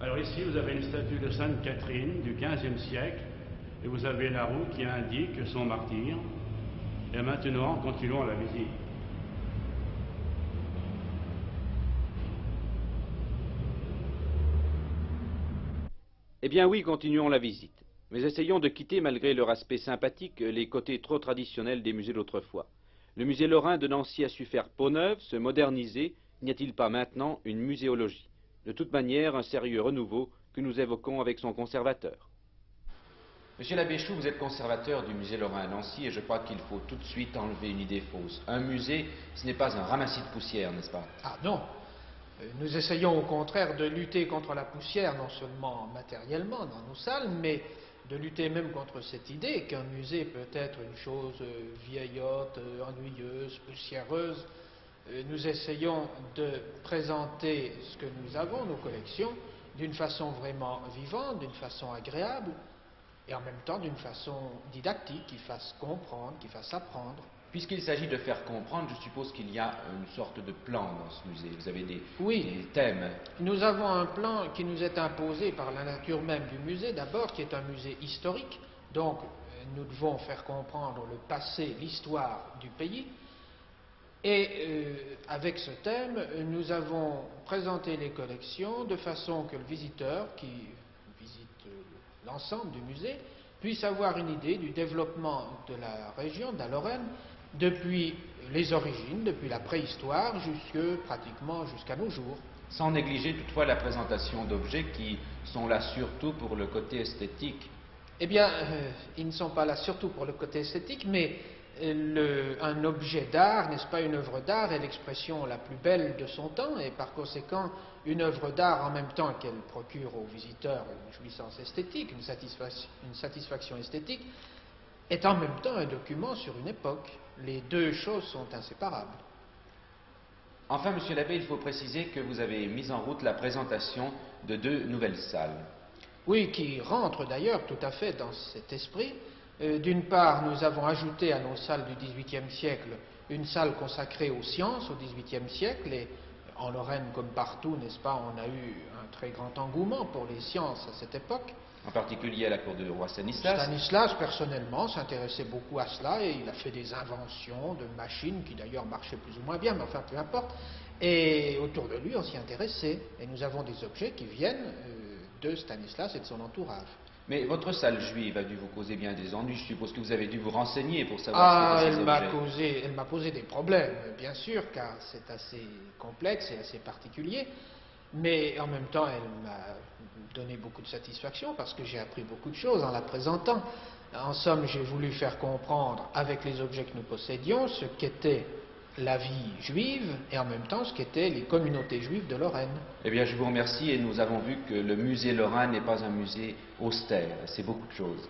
Alors ici, vous avez une statue de Sainte Catherine du XVe siècle, et vous avez la roue qui indique son martyre. Et maintenant, continuons la visite. Eh bien oui, continuons la visite. Mais essayons de quitter, malgré leur aspect sympathique, les côtés trop traditionnels des musées d'autrefois. Le musée lorrain de Nancy a su faire peau neuve, se moderniser. N'y a-t-il pas maintenant une muséologie? De toute manière, un sérieux renouveau que nous évoquons avec son conservateur. Monsieur l'abbé Chou, vous êtes conservateur du musée lorrain à Nancy et je crois qu'il faut tout de suite enlever une idée fausse. Un musée, ce n'est pas un ramassis de poussière, n'est-ce pas? Ah non, nous essayons au contraire de lutter contre la poussière, non seulement matériellement dans nos salles, mais de lutter même contre cette idée qu'un musée peut être une chose vieillotte, ennuyeuse, poussiéreuse. Nous essayons de présenter ce que nous avons, nos collections, d'une façon vraiment vivante, d'une façon agréable, et en même temps d'une façon didactique, qui fasse comprendre, qui fasse apprendre. Puisqu'il s'agit de faire comprendre, je suppose qu'il y a une sorte de plan dans ce musée. Vous avez des thèmes. Nous avons un plan qui nous est imposé par la nature même du musée, d'abord, qui est un musée historique. Donc, nous devons faire comprendre le passé, l'histoire du pays. Et avec ce thème, nous avons présenté les collections de façon que le visiteur qui visite l'ensemble du musée puisse avoir une idée du développement de la région, de la Lorraine, depuis les origines, depuis la préhistoire, pratiquement jusqu'à nos jours. Sans négliger toutefois la présentation d'objets qui sont là surtout pour le côté esthétique. Eh bien, ils ne sont pas là surtout pour le côté esthétique, mais un objet d'art, n'est-ce pas, une œuvre d'art est l'expression la plus belle de son temps, et par conséquent, une œuvre d'art, en même temps qu'elle procure aux visiteurs une jouissance esthétique, une satisfaction esthétique, est en même temps un document sur une époque. Les deux choses sont inséparables. Enfin, monsieur l'abbé, il faut préciser que vous avez mis en route la présentation de 2 nouvelles salles. Oui, qui rentrent d'ailleurs tout à fait dans cet esprit. D'une part, nous avons ajouté à nos salles du XVIIIe siècle une salle consacrée aux sciences au XVIIIe siècle, et en Lorraine comme partout, n'est-ce pas, on a eu un très grand engouement pour les sciences à cette époque. En particulier à la cour du roi Stanislas. Stanislas, personnellement, s'intéressait beaucoup à cela, et il a fait des inventions de machines qui d'ailleurs marchaient plus ou moins bien, mais enfin peu importe. Et autour de lui, on s'y intéressait, et nous avons des objets qui viennent de Stanislas et de son entourage. Mais votre salle juive a dû vous causer bien des ennuis. Je suppose que vous avez dû vous renseigner pour savoir ce que elle m'a posé des problèmes, bien sûr, car c'est assez complexe et assez particulier. Mais en même temps, elle m'a donné beaucoup de satisfaction parce que j'ai appris beaucoup de choses en la présentant. En somme, j'ai voulu faire comprendre, avec les objets que nous possédions, ce qu'était la vie juive et en même temps ce qu'étaient les communautés juives de Lorraine. Eh bien, je vous remercie, et nous avons vu que le musée lorrain n'est pas un musée austère, c'est beaucoup de choses.